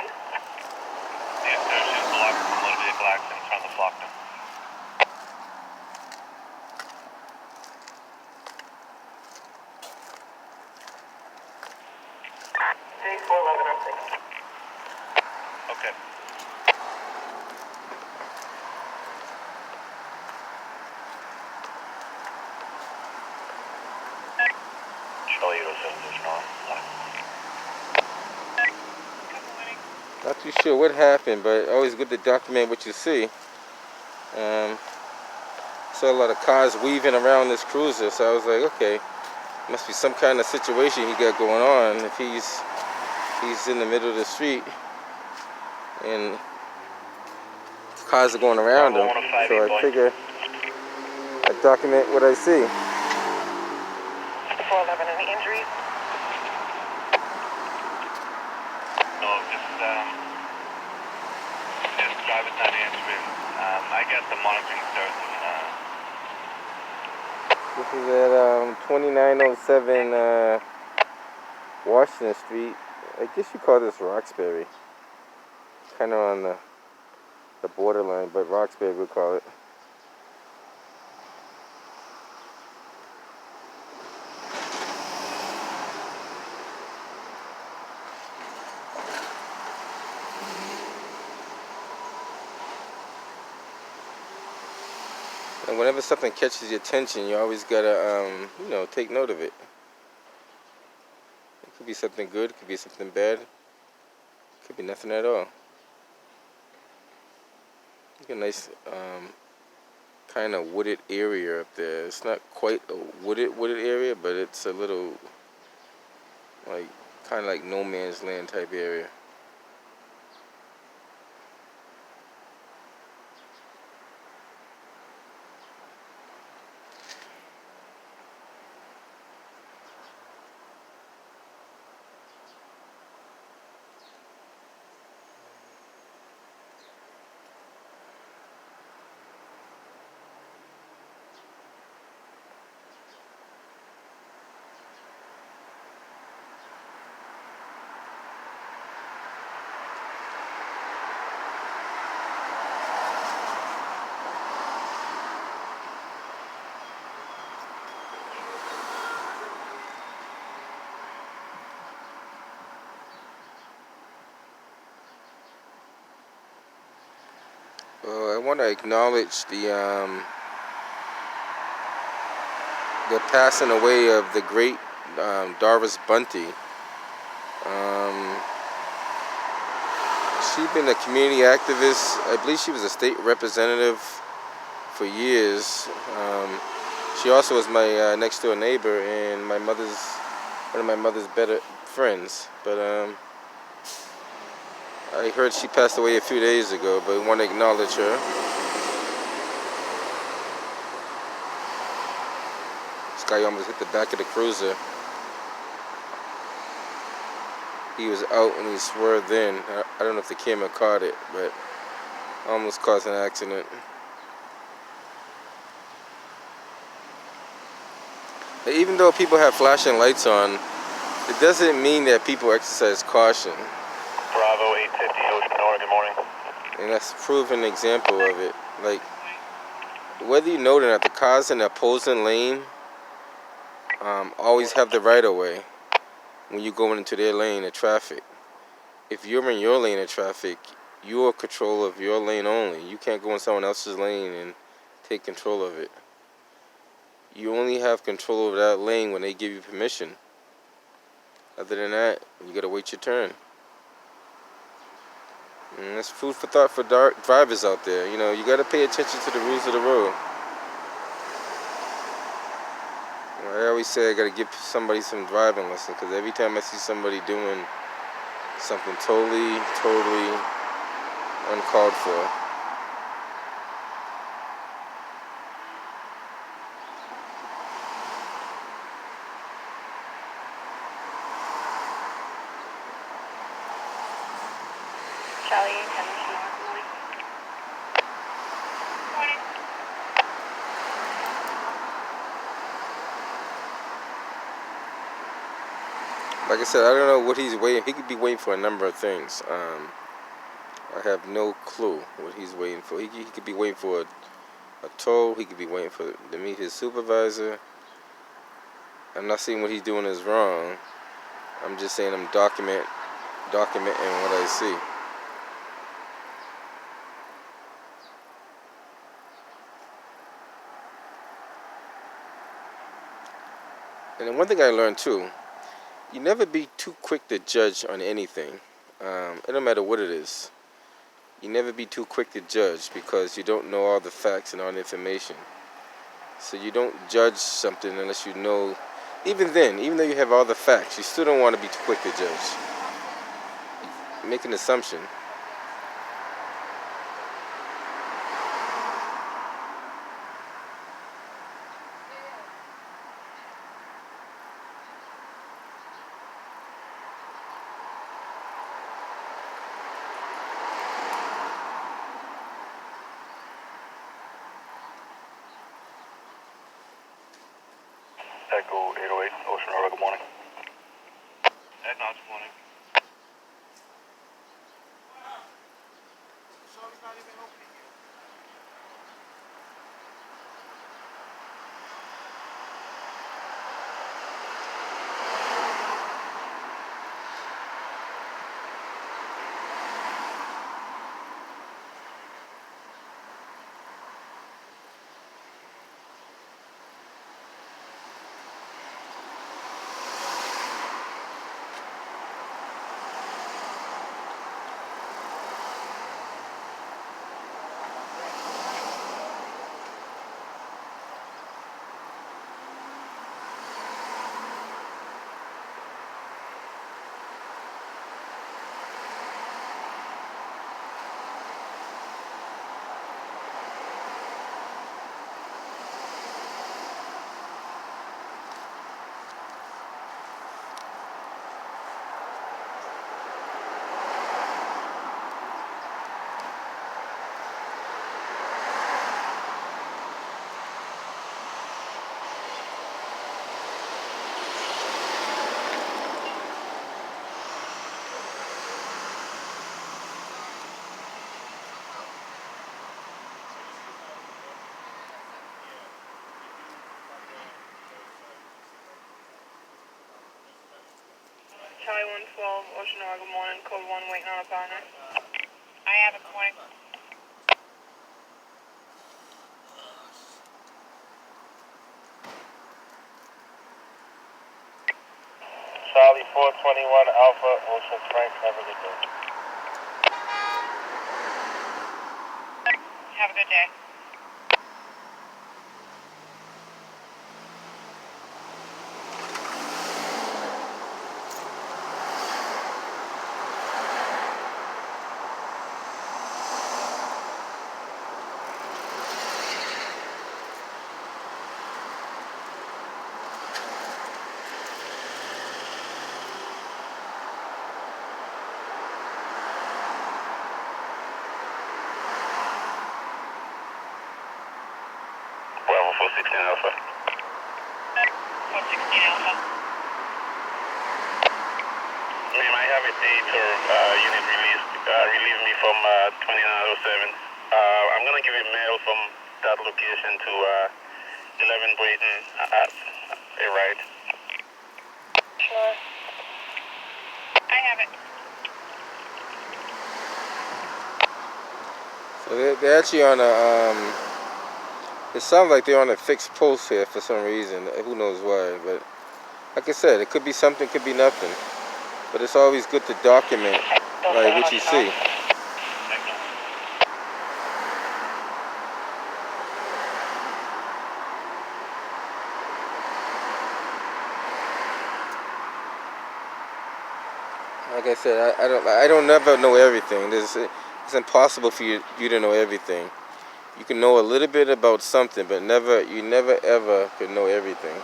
The assertion is blocked from motor vehicle accident in front of the Flockton. Okay. Charlie 807 is wrong. Not too sure what happened, but always good to document what you see. Saw a lot of cars weaving around this cruiser, so I was like, okay, must be some kind of situation he got going on if he's in the middle of the street and cars are going around him. So I figure I document what I see. 411, any injuries? No, just driver's not answering. I guess the monitoring starts. This is at 2907 Washington Street. I guess you call this Roxbury. Kind of on the borderline, but Roxbury we call it. And whenever something catches your attention, you always gotta, take note of it. It could be something good, it could be something bad, it could be nothing at all. Look at a nice, kind of wooded area up there. It's not quite a wooded area, but it's a little, like, kind of like no man's land type area. I want to acknowledge the passing away of the great Doris Bunty. She'd been a community activist. I believe she was a state representative for years. She also was my next door neighbor and one of my mother's better friends. But I heard she passed away a few days ago, but I want to acknowledge her. This guy almost hit the back of the cruiser. He was out and he swerved in. I don't know if the camera caught it, but almost caused an accident. Even though people have flashing lights on, it doesn't mean that people exercise caution. Bravo 850, Ocean Nora, good morning. And that's a proven example of it. Like, whether you know it or not, the cars in the opposing lane always have the right of way when you go into their lane of traffic. If you're in your lane of traffic, you're in control of your lane only. You can't go in someone else's lane and take control of it. You only have control over that lane when they give you permission. Other than that, you gotta wait your turn. And that's food for thought for drivers out there. You know, you gotta pay attention to the rules of the road. I always say I gotta give somebody some driving lesson, because every time I see somebody doing something totally uncalled for, Charlie 810. Morning. Like I said, I don't know what he's waiting. He could be waiting for a number of things. I have no clue what he's waiting for. He could be waiting for a toll. He could be waiting for to meet his supervisor. I'm not saying what he's doing is wrong. I'm just saying I'm documenting what I see. And then one thing I learned too, you never be too quick to judge on anything. It don't matter what it is. You never be too quick to judge because you don't know all the facts and all the information. So you don't judge something unless you know. Even then, even though you have all the facts, you still don't want to be too quick to judge. Make an assumption. Echo 808, Ocean Aurora, good morning. Good morning. Charlie 112, Ocean Aurora, good morning. Code 1, waiting on a partner. I have it, good morning. Charlie 421 Alpha, Ocean Frank, have a good day. Have a good day. Bravo 416 Alpha. 416 Alpha. Ma'am, I have a date or unit relieve me from 2907. I'm going to give a mail from that location to 11 Brayton. Right. Sure. I have it. So they're actually on a. It sounds like they're on a fixed post here for some reason. Who knows why? But like I said, it could be something, could be nothing. But it's always good to document like what you see. Like I said, I don't never know everything. It's impossible for you to know everything. You can know a little bit about something, but you never ever could know everything.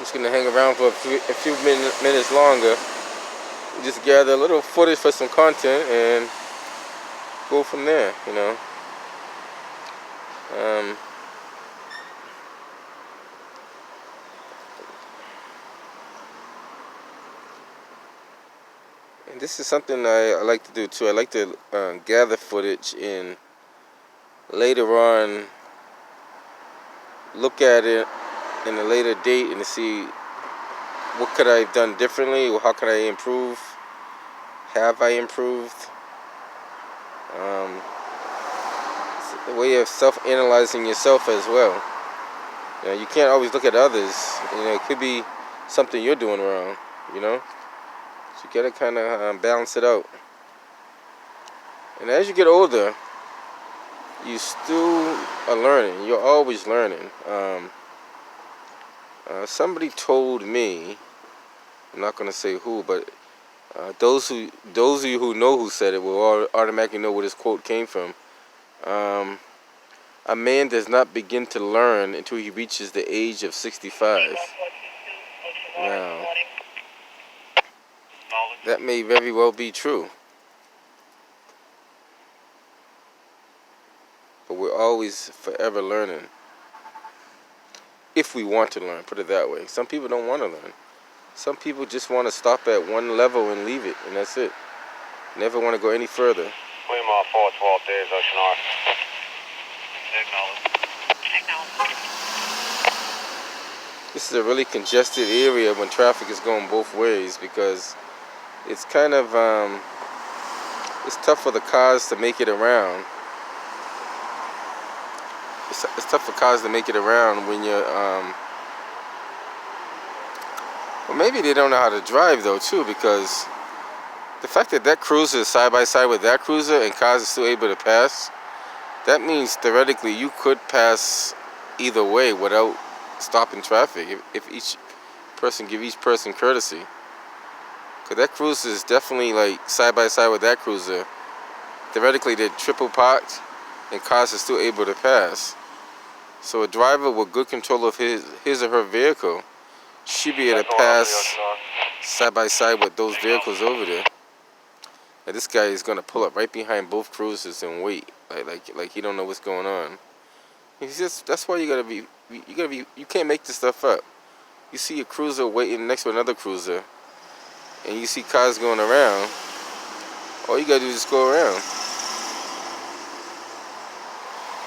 just gonna hang around for a few minutes longer. Just gather a little footage for some content and go from there, you know. And this is something I like to do too. I like to gather footage and later on look at it in a later date and to see what could I have done differently, or how could I improve? Have I improved? It's a way of self-analyzing yourself as well. You know, you can't always look at others. You know, it could be something you're doing wrong. You know, so you gotta kind of balance it out. And as you get older, you still are learning. You're always learning. Somebody told me, I'm not gonna say who, but those of you who know who said it will automatically know where this quote came from. A man does not begin to learn until he reaches the age of 65. Now, that may very well be true. But we're always forever learning. If we want to learn, put it that way. Some people don't want to learn. Some people just want to stop at one level and leave it, and that's it. Never want to go any further. Wilmar 412 days, Ocean R. This is a really congested area when traffic is going both ways, because it's kind of, it's tough for the cars to make it around. It's tough for cars to make it around when you're, well, maybe they don't know how to drive though too, because the fact that cruiser is side by side with that cruiser and cars are still able to pass, that means theoretically you could pass either way without stopping traffic if each person give each person courtesy. Because that cruiser is definitely like side by side with that cruiser. Theoretically they're triple parked and cars are still able to pass. So a driver with good control of his or her vehicle should be able to pass side by side with those vehicles over there. And this guy is gonna pull up right behind both cruisers and wait, like he don't know what's going on. He's just, that's why you can't make this stuff up. You see a cruiser waiting next to another cruiser, and you see cars going around. All you gotta do is just go around.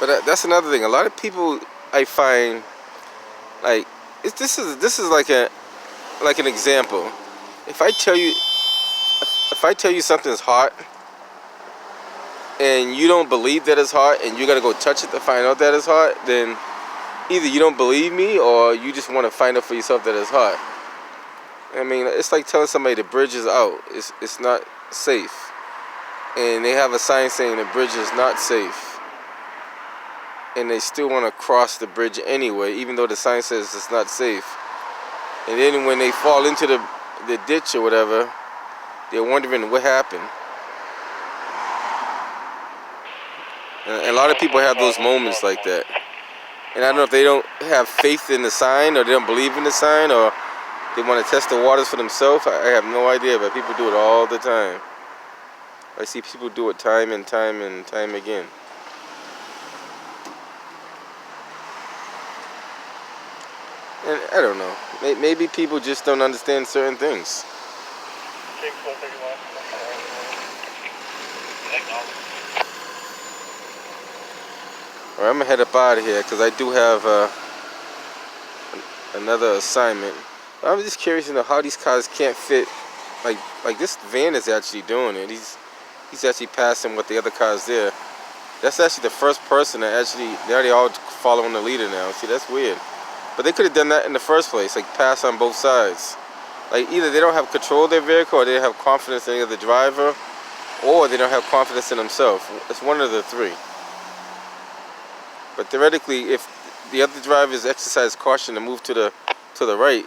But that's another thing. A lot of people, I find, like, this is like an example. If I tell you something's hot and you don't believe that it's hot and you gotta go touch it to find out that it's hot, then either you don't believe me or you just want to find out for yourself that it's hot. I mean, it's like telling somebody the bridge is out. It's not safe, and they have a sign saying the bridge is not safe, and they still want to cross the bridge anyway, even though the sign says it's not safe. And then when they fall into the ditch or whatever, they're wondering what happened. And a lot of people have those moments like that. And I don't know if they don't have faith in the sign, or they don't believe in the sign, or they want to test the waters for themselves. I have no idea, but people do it all the time. I see people do it time and time and time again. And I don't know. Maybe people just don't understand certain things. Alright, I'm gonna head up out of here because I do have another assignment. I'm just curious to know how these cars can't fit. Like this van is actually doing it. He's actually passing what the other cars there. That's actually the first person that actually, they're already all following the leader now. See, that's weird. But they could have done that in the first place, like pass on both sides. Like either they don't have control of their vehicle, or they don't have confidence in the driver, or they don't have confidence in themselves. It's one of the three. But theoretically, if the other drivers exercise caution and move to the right,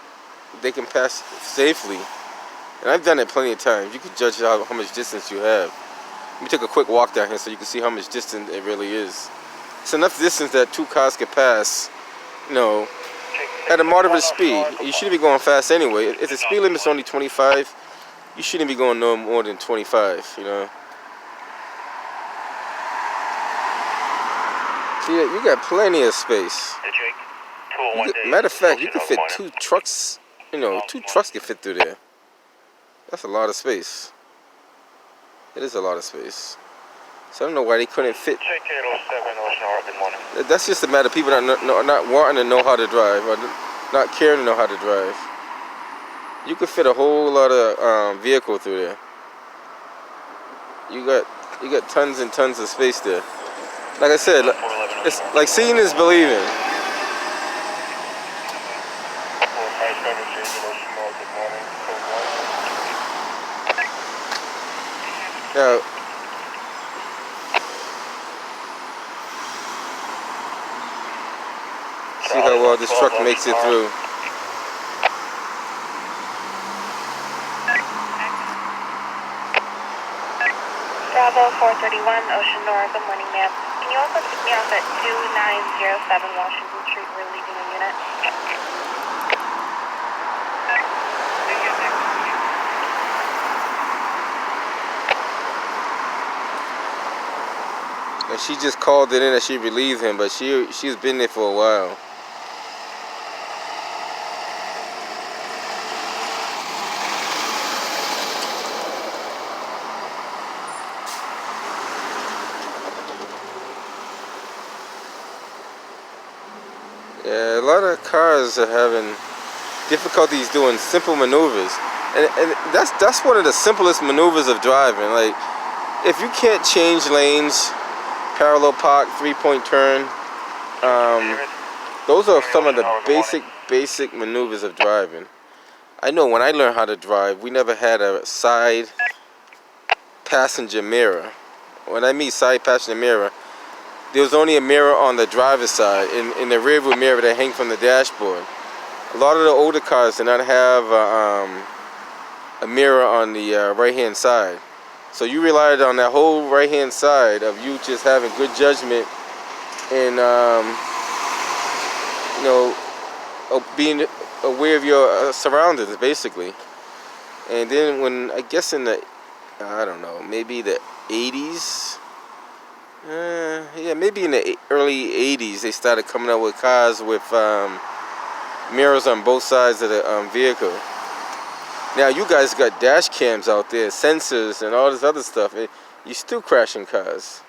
they can pass safely. And I've done it plenty of times. You can judge how much distance you have. Let me take a quick walk down here so you can see how much distance it really is. It's enough distance that two cars can pass, you know, at a moderate speed. You shouldn't be going fast anyway. If the speed limit's only 25, you shouldn't be going no more than 25, you know. See, you got plenty of space. Matter of fact, you can fit 2 trucks, you know, 2 trucks can fit through there. That's a lot of space. It is a lot of space. So I don't know why they couldn't fit. That's just a matter of people not wanting to know how to drive or not caring to know how to drive. You could fit a whole lot of vehicle through there. You got tons and tons of space there. Like I said, it's like seeing is believing. Now, see how well this truck makes it through. Bravo 431, Ocean Nora, good morning, ma'am. Can you also pick me off at 2907 Washington Street? We're leaving a unit. And she just called it in that she relieved him, but she's been there for a while. Yeah, a lot of cars are having difficulties doing simple maneuvers, and that's one of the simplest maneuvers of driving. Like, if you can't change lanes, parallel park, 3-point turn, those are some of the basic maneuvers of driving. I know when I learned how to drive, we never had a side passenger mirror. When I mean side passenger mirror, there was only a mirror on the driver's side, in the rearview mirror that hang from the dashboard. A lot of the older cars did not have a mirror on the right-hand side. So you relied on that whole right-hand side of you just having good judgment and, you know, being aware of your surroundings, basically. And then when, I guess in the, I don't know, maybe the 80s, yeah, maybe in the early 80s, they started coming out with cars with mirrors on both sides of the vehicle. Now you guys got dash cams out there, sensors and all this other stuff, and you're still crashing cars.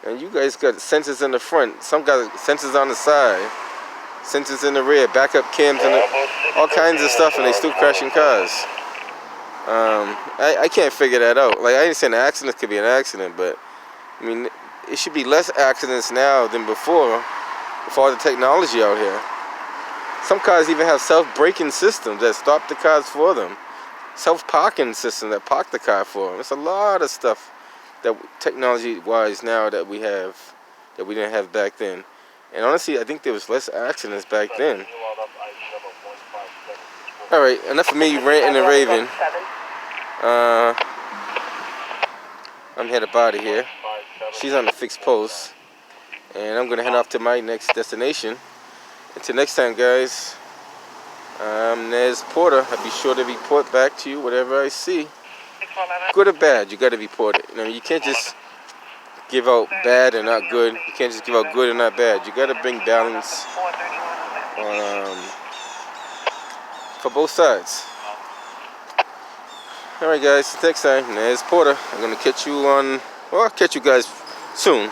And you guys got sensors in the front, some got sensors on the side, sensors in the rear, backup cams, and all kinds of stuff, and they still crashing cars. I can't figure that out. Like, I ain't saying an accident could be an accident, but I mean, it should be less accidents now than before, with all the technology out here. Some cars even have self-braking systems that stop the cars for them. Self-parking system that park the car for them. It's a lot of stuff that technology-wise now that we have that we didn't have back then. And honestly, I think there was less accidents back then. All right, enough of me ranting and raving. I'm headed out of here. She's on the fixed post, and I'm gonna head off to my next destination. Until next time, guys. I'm Nez Porter. I'll be sure to report back to you whatever I see. Good or bad, you got to report it. You know, you can't just give out bad and not good. You can't just give out good and not bad. You got to bring balance for both sides. All right, guys. Next time, Nez Porter. I'm gonna catch you on. Well, I'll catch you guys soon.